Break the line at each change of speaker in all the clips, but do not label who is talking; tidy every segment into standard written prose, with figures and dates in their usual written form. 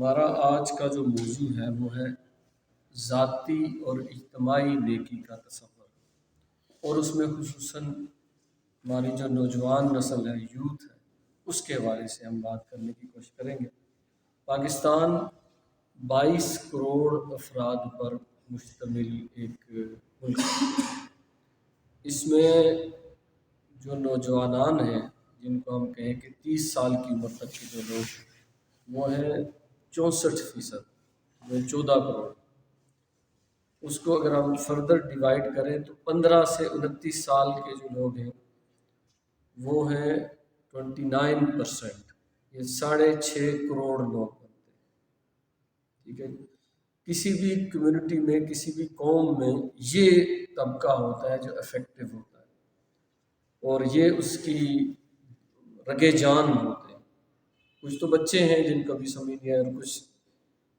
ہمارا آج کا جو موضوع ہے وہ ہے ذاتی اور اجتماعی نیکی کا تصور، اور اس میں خصوصاً ہماری جو نوجوان نسل ہے، یوتھ ہے، اس کے حوالے سے ہم بات کرنے کی کوشش کریں گے۔ پاکستان 22 کروڑ افراد پر مشتمل ایک ملک ہے۔ اس میں جو نوجوانان ہیں، جن کو ہم کہیں کہ 30 سال کی عمر تک کے جو لوگ ہیں، وہ ہیں 64%، جو 14 کروڑ۔ اس کو اگر ہم فردر ڈیوائڈ کریں تو 15 سے 29 سال کے جو لوگ ہیں وہ ہیں 29%، یہ 6.5 کروڑ لوگ بنتے ہیں۔ ٹھیک ہے، کسی بھی کمیونٹی میں، کسی بھی قوم میں یہ طبقہ ہوتا ہے جو افیکٹو ہوتا ہے، اور یہ اس کی رگے جان ہوتے ہیں۔ کچھ تو بچے ہیں جن کو بھی سمجھ نہیں ہے، اور کچھ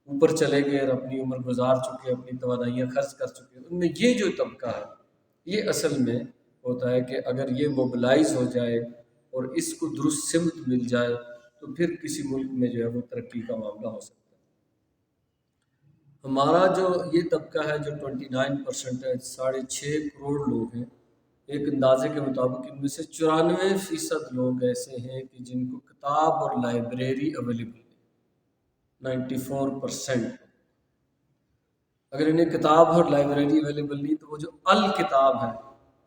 اوپر چلے گئے اور اپنی عمر گزار چکے، اپنی توانائیاں خرچ کر چکے۔ ان میں یہ جو طبقہ ہے، یہ اصل میں ہوتا ہے کہ اگر یہ موبلائز ہو جائے اور اس کو درست سمت مل جائے تو پھر کسی ملک میں جو ہے وہ ترقی کا معاملہ ہو سکتا ہے۔ ہمارا جو یہ طبقہ ہے جو 29% ہے، 6.5 کروڑ لوگ ہیں، ایک اندازے کے مطابق ان میں سے 94% لوگ ایسے ہیں کہ جن کو کتاب اور لائبریری اویلیبل ہے۔ 94%۔ اگر انہیں کتاب اور لائبریری اویلیبل نہیں تو وہ جو الکتاب ہے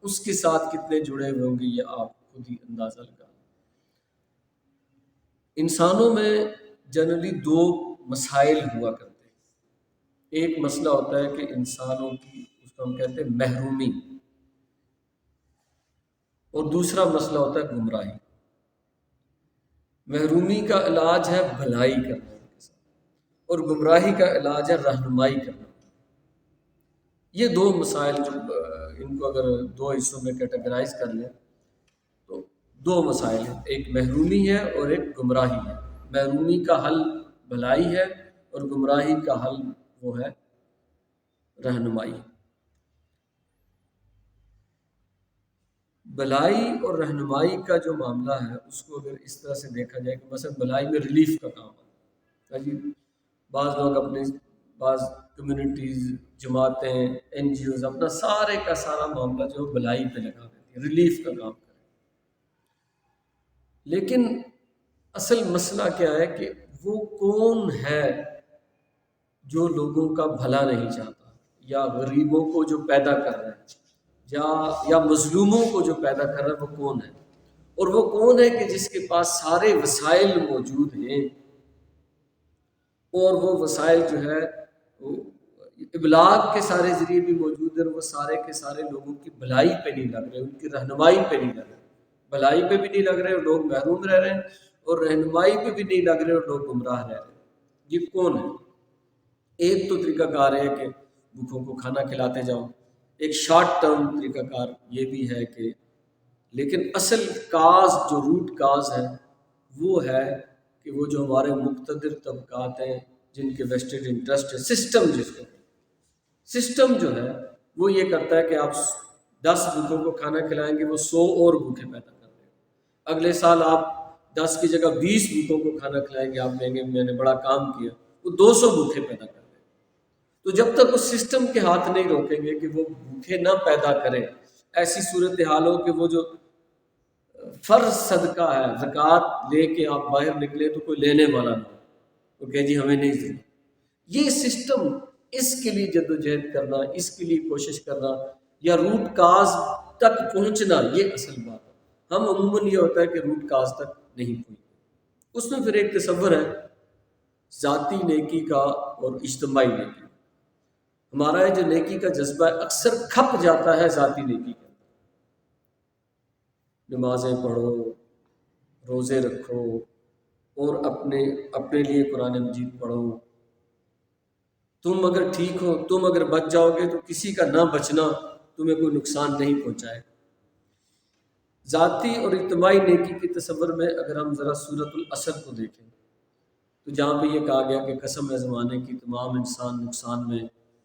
اس کے ساتھ کتنے جڑے ہوئے ہوں گے، یہ آپ خود ہی اندازہ لگا۔ انسانوں میں جنرلی 2 مسائل ہوا کرتے ہیں۔ ایک مسئلہ ہوتا ہے کہ انسانوں کی، اس کو ہم کہتے ہیں محرومی، اور دوسرا مسئلہ ہوتا ہے گمراہی۔ محرومی کا علاج ہے بھلائی کرنا ان کے ساتھ، اور گمراہی کا علاج ہے رہنمائی کرنا۔ یہ 2 مسائل جو ان کو اگر 2 حصوں میں کیٹیگرائز کر لیں تو 2 مسائل ہیں، ایک محرومی ہے اور ایک گمراہی ہے۔ محرومی کا حل بھلائی ہے، اور گمراہی کا حل وہ ہے رہنمائی۔ بھلائی اور رہنمائی کا جو معاملہ ہے اس کو اگر اس طرح سے دیکھا جائے کہ مثلا بھلائی میں ریلیف کا کام ہے جی، بعض لوگ اپنے، بعض کمیونٹیز، جماعتیں، این جی اوز اپنا سارے کا سارا معاملہ جو بھلائی پہ لگا دیتی ہیں، ریلیف کا کام کریں۔ لیکن اصل مسئلہ کیا ہے کہ وہ کون ہے جو لوگوں کا بھلا نہیں چاہتا، یا غریبوں کو جو پیدا کر رہا ہے، یا مظلوموں کو جو پیدا کر رہا ہے، وہ کون ہے؟ اور وہ کون ہے کہ جس کے پاس سارے وسائل موجود ہیں، اور وہ وسائل جو ہے وہ ابلاغ کے سارے ذریعے بھی موجود ہیں، اور وہ سارے کے سارے لوگوں کی بھلائی پہ نہیں لگ رہے، ان کی رہنمائی پہ نہیں لگ رہے۔ بھلائی پہ بھی نہیں لگ رہے اور لوگ محروم رہ رہے ہیں، اور رہنمائی پہ بھی نہیں لگ رہے اور لوگ گمراہ رہ رہے ہیں۔ یہ کون ہے؟ ایک تو طریقہ کار ہے کہ بھوکوں کو کھانا کھلاتے جاؤ، ایک شارٹ ٹرم طریقہ کار یہ بھی ہے کہ، لیکن اصل کاز جو روٹ کاز ہے وہ ہے کہ وہ جو ہمارے مقتدر طبقات ہیں جن کے ویسٹڈ انٹرسٹ ہے، سسٹم، جس کو سسٹم جو ہے وہ یہ کرتا ہے کہ آپ 10 بھوکوں کو کھانا کھلائیں گے، وہ 100 اور بھوکے پیدا کر دیں گے۔ اگلے سال آپ 10 کی جگہ 20 بھوکوں کو کھانا کھلائیں گے، آپ کہیں گے میں نے بڑا کام کیا، وہ 200 بھوکے پیدا کر دیں گے۔ تو جب تک اس سسٹم کے ہاتھ نہیں روکیں گے کہ وہ بھوکے نہ پیدا کرے، ایسی صورتحال ہو کہ وہ جو فرض صدقہ ہے، زکوٰۃ لے کے آپ باہر نکلے تو کوئی لینے والا نہ ہو، وہ کہے جی ہمیں نہیں دیں۔ یہ سسٹم، اس کے لیے جدوجہد کرنا، اس کے لیے کوشش کرنا، یا روٹ کاز تک پہنچنا، یہ اصل بات ہے۔ ہم عموماً یہ ہوتا ہے کہ روٹ کاز تک نہیں پہنچتے۔ اس میں پھر ایک تصور ہے ذاتی نیکی کا اور اجتماعی نیکی۔ ہمارا جو نیکی کا جذبہ ہے اکثر کھپ جاتا ہے ذاتی نیکی کے اندر۔ نمازیں پڑھو، روزے رکھو، اور اپنے لیے قرآن مجید پڑھو۔ تم اگر ٹھیک ہو، تم اگر بچ جاؤ گے تو کسی کا نہ بچنا تمہیں کوئی نقصان نہیں پہنچائے۔ ذاتی اور اجتماعی نیکی کے تصور میں اگر ہم ذرا سورۃ العصر کو دیکھیں تو جہاں پہ یہ کہا گیا کہ قسم ہے زمانے کی تمام انسان نقصان میں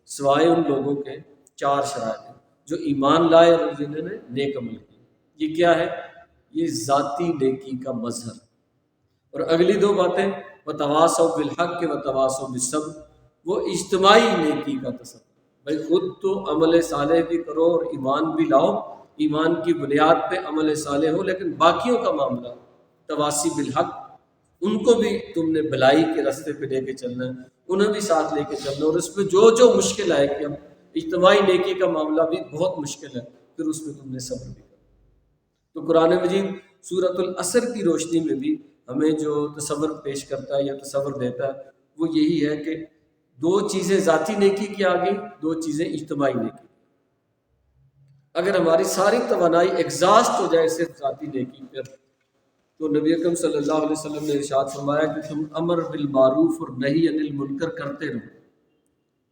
سوائے ان لوگوں کے 4 شرائط ہیں جو ایمان لائے اور جنہوں نے نیک عمل کیا۔ یہ کیا ہے؟ یہ ذاتی نیکی کا مظہر۔ اور اگلی 2 باتیں، وتواصوا بالحق وتواصوا بالصبر، وہ اجتماعی نیکی کا تصور. بھائی خود تو عمل صالح بھی کرو اور ایمان بھی لاؤ، ایمان کی بنیاد پہ عمل صالح ہو، لیکن باقیوں کا معاملہ تواسی بالحق، ان کو بھی تم نے بھلائی کے راستے پہ لے کے چلنا ہے، انہیں بھی ساتھ لے کے چلنا، اور اس پہ جو مشکل آئے کہ اب اجتماعی نیکی کا معاملہ بھی بہت مشکل ہے، پھر اس میں تم نے صبر بھی کرنا. تو قرآن مجید سورۃ العصر کی روشنی میں بھی ہمیں جو تصور پیش کرتا ہے یا تصور دیتا ہے وہ یہی ہے کہ دو چیزیں ذاتی نیکی کی آ گئی، دو چیزیں اجتماعی نیکی. اگر ہماری ساری توانائی ایگزاسٹ ہو جائے صرف ذاتی نیکی پر، تو نبی اکرم صلی اللہ علیہ وسلم نے ارشاد فرمایا کہ تم امر بالمعروف اور نہی عن المنکر کرتے رہو.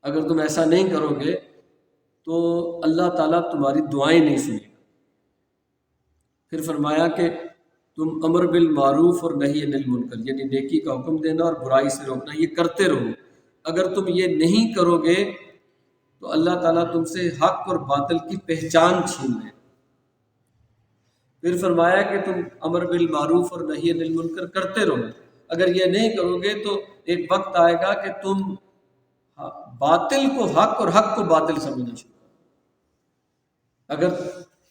اگر تم ایسا نہیں کرو گے تو اللہ تعالیٰ تمہاری دعائیں نہیں سنے گا. پھر فرمایا کہ تم امر بالمعروف اور نہی عن المنکر، یعنی نیکی کا حکم دینا اور برائی سے روکنا، یہ کرتے رہو. اگر تم یہ نہیں کرو گے تو اللہ تعالیٰ تم سے حق اور باطل کی پہچان چھین لے. پھر فرمایا کہ تم امر بالمعروف اور نہی عن المنکر کرتے رہو. اگر یہ نہیں کرو گے تو ایک وقت آئے گا کہ تم باطل کو حق اور حق کو باطل سمجھنا شروع کرو. اگر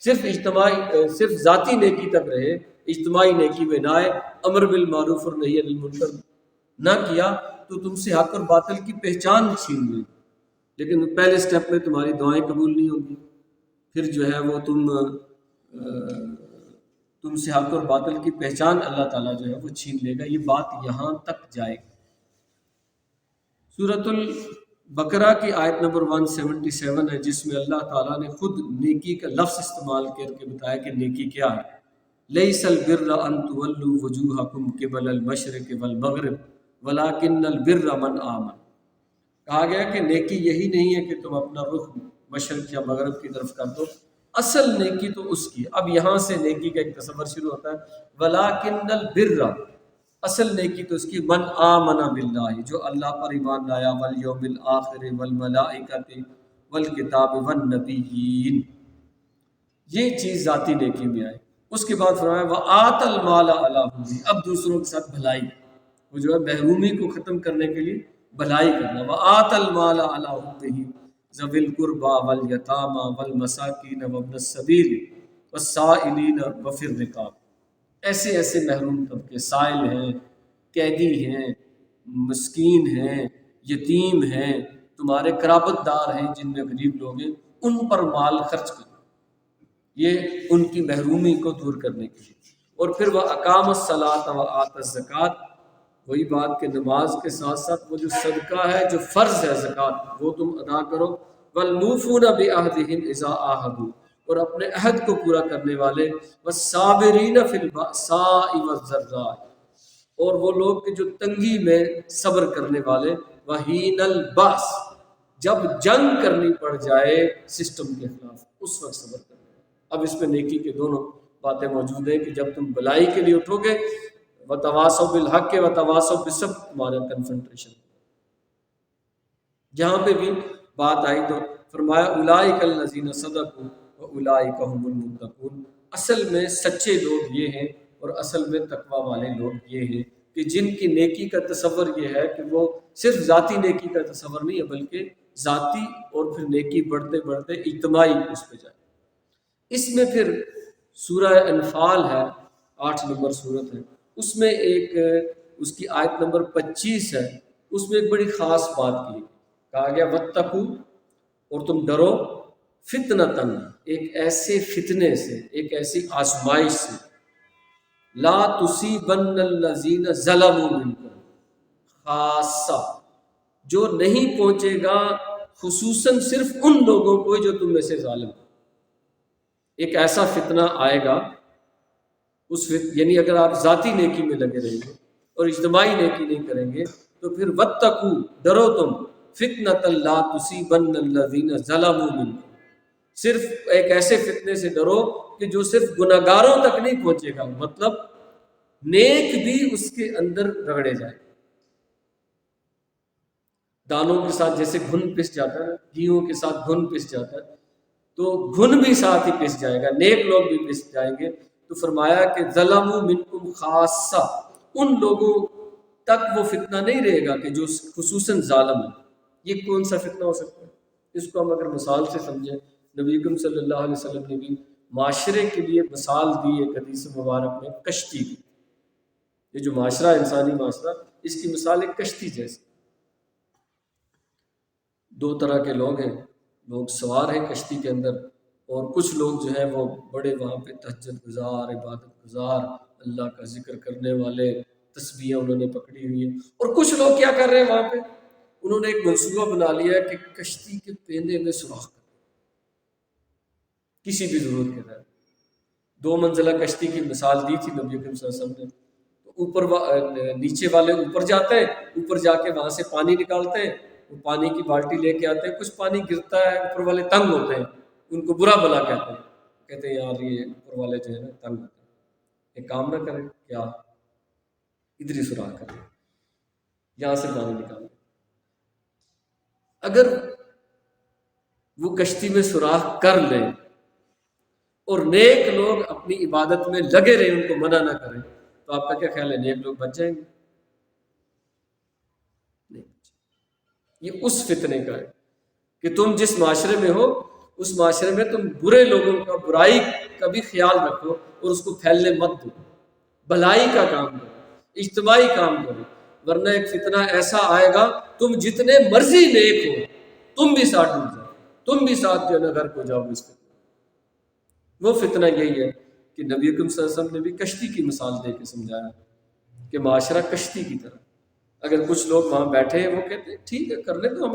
صرف ذاتی نیکی تک رہے، اجتماعی نیکی میں نہ آئے، امر بالمعروف اور نہی عن المنکر نہ کیا، تو تم سے حق اور باطل کی پہچان چھین لیں. لیکن پہلے سٹیپ میں تمہاری دعائیں قبول نہیں ہوں گی، پھر جو ہے وہ تم سے حق اور باطل کی پہچان اللہ تعالیٰ جو ہے وہ چھین لے گا. یہ بات یہاں تک جائے گی. سورۃ البقرہ کی آیت نمبر 177 ہے، جس میں اللہ تعالیٰ نے خود نیکی کا لفظ استعمال کر کے بتایا کہ نیکی کیا ہے. لیس البر ان تولوا وجوہکم قبل المشرق والمغرب ولکن البر من آمن. کہا گیا کہ نیکی یہی نہیں ہے کہ تم اپنا رخ مشرق یا مغرب کی طرف کر دو، اصل نیکی تو اس کی. اب یہاں سے نیکی کا ایک تصور شروع ہوتا ہے. ولکن البر، اصل نیکی تو اس کی من آمن باللہ، جو اللہ پر ایمان لایا، والیوم الآخر والملائکۃ والکتاب والنبیین. یہ چیز ذاتی نیکی میں آئے. اس کے بعد فرمایا وآت المال علی حبہ، اب دوسروں کے ساتھ بھلائی، وہ جو ہے محرومی کو ختم کرنے کے لیے بھلائی کرنا. وآت المال علی حبہ ذوی القربى والیتامى والمساکین وابن السبیل والسائلین وفی الرقاب. ایسے محروم طبقے، سائل ہیں، قیدی ہیں، مسکین ہیں، یتیم ہیں، تمہارے قرابت دار ہیں جن میں غریب لوگ ہیں، ان پر مال خرچ کرو، یہ ان کی محرومی کو دور کرنے کے لیے. اور پھر وہ اقام الصلاۃ و آت الزکوٰۃ، وہی بات کہ نماز کے ساتھ ساتھ وہ جو صدقہ ہے، جو فرض ہے زکوٰۃ، وہ تم ادا کرو. والموفون بعہدہم اذا عاہدوا، اور اپنے عہد کو پورا کرنے والے. والصابرین فی البأساء والضراء، اور وہ لوگ کہ جو تنگی میں صبر کرنے والے. وحین البأس، جب جنگ کرنی پڑ جائے سسٹم کے خلاف، اس وقت صبر کرنا. اب اس میں نیکی کے دونوں باتیں موجود ہیں کہ جب تم بھلائی کے لیے اٹھو گے، وتواصوا بالحق وتواصوا بالصبر، تمہارا کنسنٹریشن. جہاں پہ بھی بات آئی تو فرمایا اولئک الذین صدقوا واولئک هم المتقون. اصل میں سچے لوگ یہ ہیں اور اصل میں تقوی والے لوگ یہ ہیں کہ جن کی نیکی کا تصور یہ ہے کہ وہ صرف ذاتی نیکی کا تصور نہیں ہے، بلکہ ذاتی اور پھر نیکی بڑھتے بڑھتے اجتماعی اس پہ جائے. اس میں پھر سورہ انفال ہے، 8 نمبر سورت ہے، اس میں ایک اس کی آیت نمبر 25 ہے، اس میں ایک بڑی خاص بات کی. کہا گیا واتقوا، اور تم ڈرو، فتنتن، ایک ایسے فتنے سے، ایک ایسی آزمائش سے، لا تصیبن الذین ظلموا منکم خاصہ، جو نہیں پہنچے گا خصوصاً صرف ان لوگوں کو جو تم میں سے ظالم. ایک ایسا فتنہ آئے گا، یعنی اگر آپ ذاتی نیکی میں لگے رہیں گے اور اجتماعی نیکی نہیں کریں گے تو پھر واتقوا، ڈرو تم، فتنۃ لا تصیبن الذین ظلموا منکم، صرف ایک ایسے فتنے سے ڈرو کہ جو صرف گناہگاروں تک نہیں پہنچے گا، مطلب نیک بھی اس کے اندر رگڑے جائے. دانوں کے ساتھ جیسے گھن پس جاتا ہے، گیہوں کے ساتھ گھن پس جاتا ہے، تو گھن بھی ساتھ ہی پس جائے گا، نیک لوگ بھی پس جائیں گے. تو فرمایا کہ ظلموا منکم خاصہ، ان لوگوں تک وہ فتنہ نہیں رہے گا کہ جو خصوصاً ظالم ہے. یہ کون سا فتنہ ہو سکتا ہے؟ اس کو ہم اگر مثال سے سمجھیں، نبی اکرم صلی اللہ علیہ وسلم نے بھی معاشرے کے لیے مثال دی ایک حدیث مبارک میں کشتی کی. یہ جو معاشرہ، انسانی معاشرہ، اس کی مثال ایک کشتی جیسی. دو طرح کے لوگ ہیں، لوگ سوار ہیں کشتی کے اندر، اور کچھ لوگ جو ہیں وہ بڑے وہاں پہ تہجد گزار، عبادت گزار، اللہ کا ذکر کرنے والے، تسبیحیں انہوں نے پکڑی ہوئی ہیں. اور کچھ لوگ کیا کر رہے ہیں وہاں پہ؟ انہوں نے ایک منصوبہ بنا لیا ہے کہ کشتی کے پیندے میں سوراخ کر کسی بھی ضرورت کے تحت. 2 منزلہ کشتی کی مثال دی تھی نبی کریم صلی اللہ علیہ وسلم نے. نیچے والے اوپر جاتے ہیں، اوپر جا کے وہاں سے پانی نکالتے ہیں، وہ پانی کی بالٹی لے کے آتے ہیں، کچھ پانی گرتا ہے، اوپر والے تنگ ہوتے ہیں، ان کو برا بلا کہتے ہیں، کہتے ہیں یار یہ اوپر والے جو ہے نا تنگ ہوتے ہیں، ایک کام نہ کریں کیا، ادھر ہی سوراخ کریں، یہاں سے پانی نکالیں. اگر وہ کشتی میں سوراخ کر لیں اور نیک لوگ اپنی عبادت میں لگے رہیں، ان کو منع نہ کریں، تو آپ کا کیا خیال ہے، نیک لوگ بچ جائیں گے؟ نہیں. یہ اس فتنے کا ہے کہ تم جس معاشرے میں ہو، اس معاشرے میں تم برے لوگوں کا، برائی کا بھی خیال رکھو اور اس کو پھیلنے مت دو. بھلائی کا کام کرو، اجتماعی کام کرو، ورنہ ایک فتنہ ایسا آئے گا، تم جتنے مرضی نیک ہو تم بھی ساتھ ڈوب جاؤ، تم بھی ساتھ جو ہے نا غرق ہو جاؤ اس فتنہ. وہ فتنہ یہی ہے کہ نبی اکرم صلی اللہ علیہ وسلم نے بھی کشتی کی مثال دے کے سمجھایا کہ معاشرہ کشتی کی طرح. اگر کچھ لوگ وہاں بیٹھے ہیں، وہ کہتے ہیں ٹھیک ہے کر لیں، تو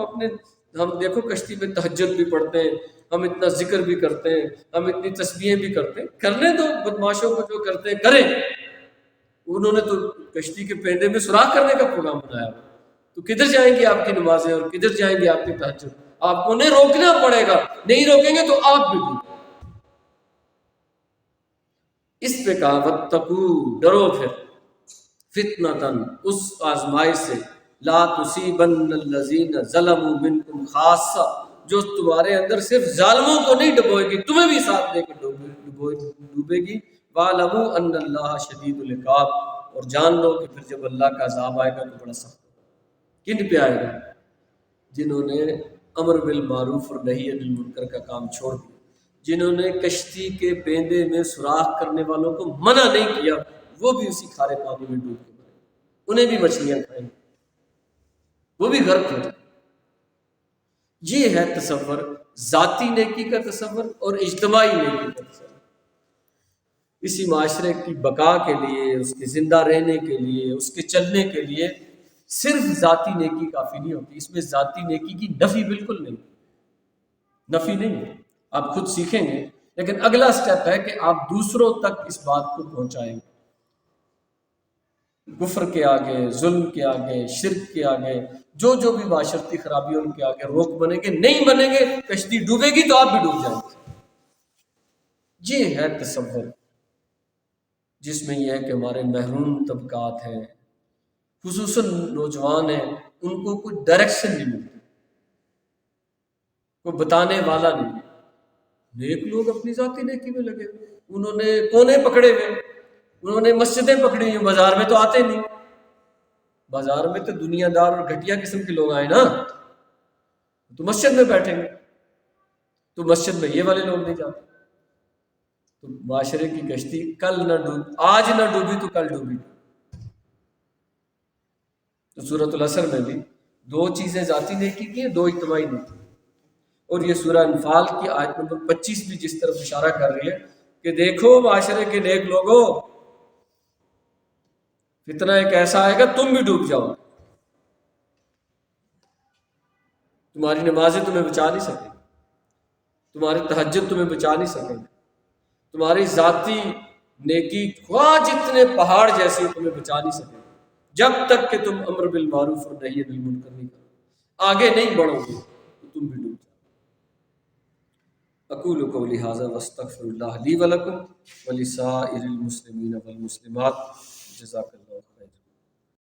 ہم دیکھو کشتی میں تہجد بھی پڑھتے ہیں، ہم اتنا ذکر بھی کرتے ہیں، ہم اتنی تسبیحیں بھی کرتے ہیں، کر لیں تو بدماشوں کو جو کرتے ہیں کریں. انہوں نے تو کشتی کے پیندے میں سوراخ کرنے کا پروگرام بنایا، تو کدھر جائیں گی آپ کی نمازیں اور کدھر جائیں گے آپ کی تہجد؟ آپ کو نہیں روکنا پڑے گا، نہیں روکیں گے تو آپ بھی ڈوبیں. اس پہ کہا واتقوا، ڈرو پھر، فتنۃ، اس آزمائش سے، لا تصیبن الذین ظلموا منکم خاصہ، جو تمہارے اندر صرف ظالموں کو نہیں ڈبوئے گی، تمہیں بھی ساتھ لے کے ڈوبے گی. وَاعْلَمُوا أَنَّ اللَّهَ شَدِيدُ الْعِقَابِ، اور جان لو کہ پھر جب اللہ کا عذاب آئے گا تو بڑا سخت ہوگا. کن پہ آئے گا؟ جنہوں نے امر بالمعروف اور نہی عن المنکر کا کام چھوڑ دیا، جنہوں نے کشتی کے پیندے میں سوراخ کرنے والوں کو منع نہیں کیا، وہ بھی اسی کھارے پانی میں ڈوب کے مرے، انہیں بھی مچھلیاں کھائیں، وہ بھی غرق ہو جائیں. یہ ہے تصور، ذاتی نیکی کا تصور اور اجتماعی نیکی کا تصور. اسی معاشرے کی بقا کے لیے، اس کے زندہ رہنے کے لیے، اس کے چلنے کے لیے صرف ذاتی نیکی کافی نہیں ہوتی. اس میں ذاتی نیکی کی نفی بالکل نہیں، نفی نہیں ہے، آپ خود سیکھیں گے، لیکن اگلا سٹیپ ہے کہ آپ دوسروں تک اس بات کو پہنچائیں گے. کفر کے آگے، ظلم کے آگے، شرک کے آگے، جو بھی معاشرتی خرابی ان کے آگے روک بنیں گے، نہیں بنیں گے، کشتی ڈوبے گی تو آپ بھی ڈوب جائیں گے. یہ ہے تصور، جس میں یہ ہے کہ ہمارے محروم طبقات ہیں، خصوصاً نوجوان ہیں، ان کو کوئی ڈائریکشن نہیں ملتی، کوئی بتانے والا نہیں. نیک لوگ اپنی ذاتی نیکی میں لگے ہوئے، انہوں نے کونے پکڑے ہوئے، انہوں نے مسجدیں پکڑی ہوئی، بازار میں تو آتے نہیں. بازار میں تو دنیا دار اور گھٹیا قسم کے لوگ آئے نا، تو مسجد میں بیٹھیں گے، تو مسجد میں یہ والے لوگ نہیں جاتے. تو معاشرے کی کشتی کل نہ ڈوب، آج نہ ڈوبی تو کل ڈوبی. تو سورۃ العصر میں بھی 2 چیزیں ذاتی نیکی کی ہیں، 2 اجتماعی نیکی. اور یہ سورہ انفال کی آیت نمبر 25 بھی جس طرف اشارہ کر رہی ہے کہ دیکھو معاشرے کے نیک لوگوں، فتنہ ایک ایسا آئے گا تم بھی ڈوب جاؤ، تمہاری نمازیں تمہیں بچا نہیں سکیں، تمہاری تہجد تمہیں بچا نہیں سکیں، تمہاری ذاتی نیکی خواہ جتنے پہاڑ جیسی تمہیں بچا نہیں سکیں، جب تک کہ تم امر بالمعروف اور نہی عن المنکر نہیں کرو، آگے نہیں بڑھو گے تو تم بھی ڈوب جاؤ. اقول قولی ھذا واستغفر اللہ لی ولکم ولسائر المسلمین والمسلمات. جزاک اللہ خیر.